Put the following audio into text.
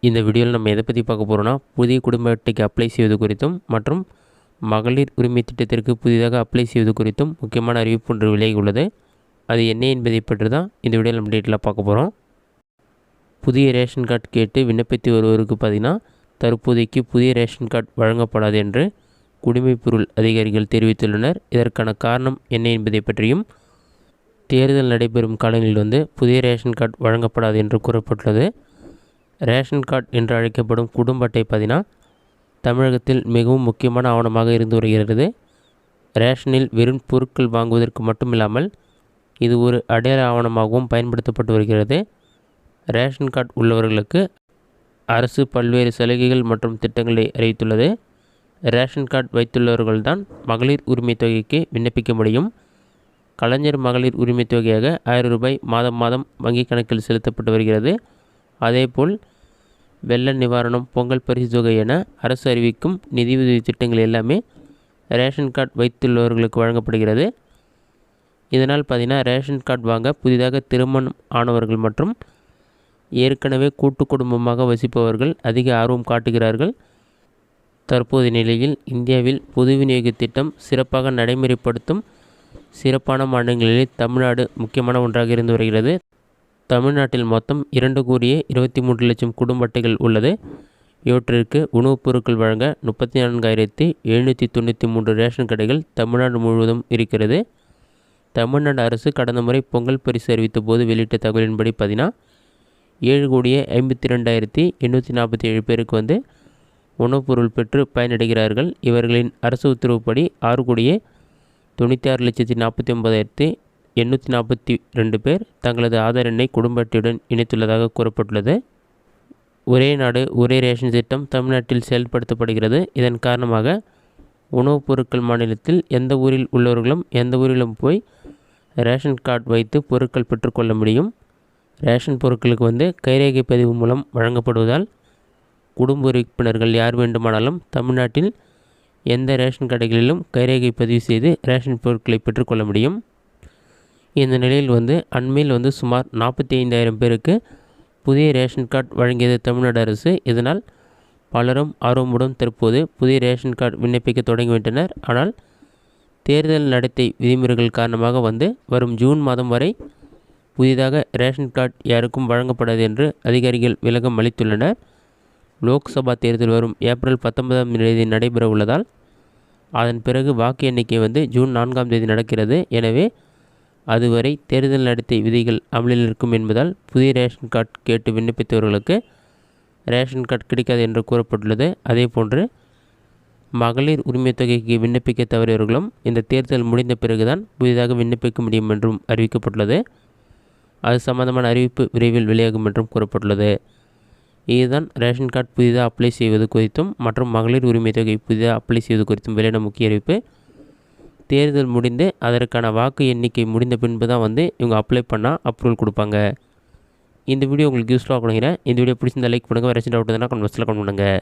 இந்த வீடியோவில் நம்ம எதை பற்றி பார்க்க போகிறோம்னா, புதிய குடும்ப அட்டைக்கு அப்ளை செய்வது குறித்தும் மற்றும் மகளிர் உரிமை திட்டத்திற்கு புதிதாக அப்ளை செய்வது குறித்தும் முக்கியமான அறிவிப்பு ஒன்று விலகி உள்ளது. அது என்ன என்பதை பற்றி தான் இந்த வீடியோவில் நம்ம டீட்டெயிலாக பார்க்க போகிறோம். புதிய ரேஷன் கார்டு கேட்டு விண்ணப்பித்து வருவருக்கு பார்த்திங்கன்னா, தற்போதைக்கு புதிய ரேஷன் கார்டு வழங்கப்படாது என்று குடிமைப்பொருள் அதிகாரிகள் தெரிவித்துள்ளனர். இதற்கான காரணம் என்ன என்பதை பற்றியும், தேர்தல் நடைபெறும் காலங்களில் புதிய ரேஷன் கார்டு வழங்கப்படாது என்று கூறப்பட்டுள்ளது. ரேஷன் கார்டு என்று அழைக்கப்படும் குடும்ப அட்டை பார்த்திங்கன்னா, தமிழகத்தில் மிகவும் முக்கியமான ஆவணமாக இருந்து வருகிறது. ரேஷனில் வெறும் பொருட்கள் வாங்குவதற்கு மட்டுமில்லாமல் இது ஒரு அடையாள ஆவணமாகவும் பயன்படுத்தப்பட்டு வருகிறது. ரேஷன் கார்டு உள்ளவர்களுக்கு அரசு பல்வேறு சலுகைகள் மற்றும் திட்டங்களை அறிவித்துள்ளது. ரேஷன் கார்டு வைத்துள்ளவர்கள்தான் மகளிர் உரிமை தொகைக்கு விண்ணப்பிக்க முடியும். கலைஞர் மகளிர் உரிமை தொகையாக 1000 ரூபாய் மாதம் மாதம் வங்கி கணக்கில் செலுத்தப்பட்டு வருகிறது. அதேபோல் வெள்ள நிவாரணம், பொங்கல் பரிசு தொகை என அரசு அறிவிக்கும் நிதியுதவி திட்டங்கள் எல்லாமே ரேஷன் கார்டு வைத்துள்ளவர்களுக்கு வழங்கப்படுகிறது. இதனால் பார்த்திங்கன்னா, ரேஷன் கார்டு வாங்க புதிதாக திருமணம் ஆனவர்கள் மற்றும் ஏற்கனவே கூட்டு குடும்பமாக வசிப்பவர்கள் அதிக ஆர்வம் காட்டுகிறார்கள். தற்போதைய நிலையில் இந்தியாவில் பொது விநியோக திட்டம் சிறப்பாக நடைமுறைப்படுத்தும் சிறப்பான மாநிலங்களில் தமிழ்நாடு முக்கியமான ஒன்றாக இருந்து வருகிறது. தமிழ்நாட்டில் மொத்தம் 2,23,00,000 குடும்ப அட்டைகள் உள்ளது. இவற்றிற்கு உணவுப் பொருட்கள் வழங்க 34,793 ரேஷன் கடைகள் தமிழ்நாடு முழுவதும் இருக்கிறது. தமிழ்நாடு அரசு கடந்த முறை பொங்கல் பரிசு அறிவித்த போது வெளியிட்ட தகவலின்படி பார்த்தீங்கன்னா, 7,52,847 பேருக்கு உணவுப் பொருள் பெற்று பயனடைகிறார்கள். இவர்களின் அரசு உத்தரவுப்படி 6,46,49,842 பேர் தங்களது ஆதார் எண்ணை குடும்ப அட்டையுடன் இணைத்துள்ளதாக கூறப்பட்டுள்ளது. ஒரே நாடு ஒரே ரேஷன் திட்டம் தமிழ்நாட்டில் செயல்படுத்தப்படுகிறது. இதன் காரணமாக உணவுப் பொருட்கள் மாநிலத்தில் எந்த ஊரில் உள்ளவர்களும் எந்த ஊரிலும் போய் ரேஷன் கார்டு வைத்து பொருட்கள் பெற்றுக்கொள்ள முடியும். ரேஷன் பொருட்களுக்கு கைரேகை பதிவு மூலம் வழங்கப்படுவதால் குடும்ப உறுப்பினர்கள் யார் வேண்டுமானாலும் தமிழ்நாட்டில் எந்த ரேஷன் கடைகளிலும் கைரேகை பதிவு செய்து ரேஷன் பொருட்களை பெற்றுக்கொள்ள முடியும். இந்த நிலையில் அண்மையில் சுமார் 45,000 பேருக்கு புதிய ரேஷன் கார்டு வழங்கியது தமிழ்நாடு அரசு. இதனால் பலரும் ஆர்வமுடன் தற்போது புதிய ரேஷன் கார்டு விண்ணப்பிக்க தொடங்கிவிட்டனர். ஆனால் தேர்தல் நடத்தை விதிமுறைகள் காரணமாக வரும் ஜூன் மாதம் வரை புதிதாக ரேஷன் கார்டு யாருக்கும் வழங்கப்படாது என்று அதிகாரிகள் விளக்கம் அளித்துள்ளனர். லோக்சபா தேர்தல் வரும் ஏப்ரல் 19ஆம் தேதி நடைபெற உள்ளதால் அதன் பிறகு வாக்கு எண்ணிக்கை ஜூன் 4ஆம் தேதி நடக்கிறது. எனவே அதுவரை தேர்தல் நடத்தை விதிகள் அமலில் இருக்கும் என்பதால் புதிய ரேஷன் கார்டு கேட்டு விண்ணப்பித்தவர்களுக்கு ரேஷன் கார்டு கிடைக்காது என்று கூறப்பட்டுள்ளது. அதேபோன்று மகளிர் உரிமை தொகைக்கு விண்ணப்பிக்க தவறியவர்களும் இந்த தேர்தல் முடிந்த பிறகுதான் புதிதாக விண்ணப்பிக்க முடியும் என்றும் அறிவிக்கப்பட்டுள்ளது. அது சம்பந்தமான அறிவிப்பு விரைவில் வெளியாகும் என்றும் கூறப்பட்டுள்ளது. இதுதான் ரேஷன் கார்டு புதிதாக அப்ளை செய்வது குறித்தும் மற்றும் மகளிர் உரிமை தொகை புதிதாக அப்ளை செய்வது குறித்தும் வெளியான முக்கிய அறிவிப்பு. தேர்தல் முடிந்து அதற்கான வாக்கு எண்ணிக்கை முடிந்த பின்பு தான் இவங்க அப்ளை பண்ணால் அப்ரூவல் கொடுப்பாங்க. இந்த வீடியோ உங்களுக்கு யூஸ்ஃபுல்லாக கொடுங்க. இந்த வீடியோ பிடிச்சிருந்தால் லைக் பண்ணுங்கள். வேறு டவுட் இருந்தால் கமெண்ட் பாக்ஸில் கமெண்ட் பண்ணுங்கள்.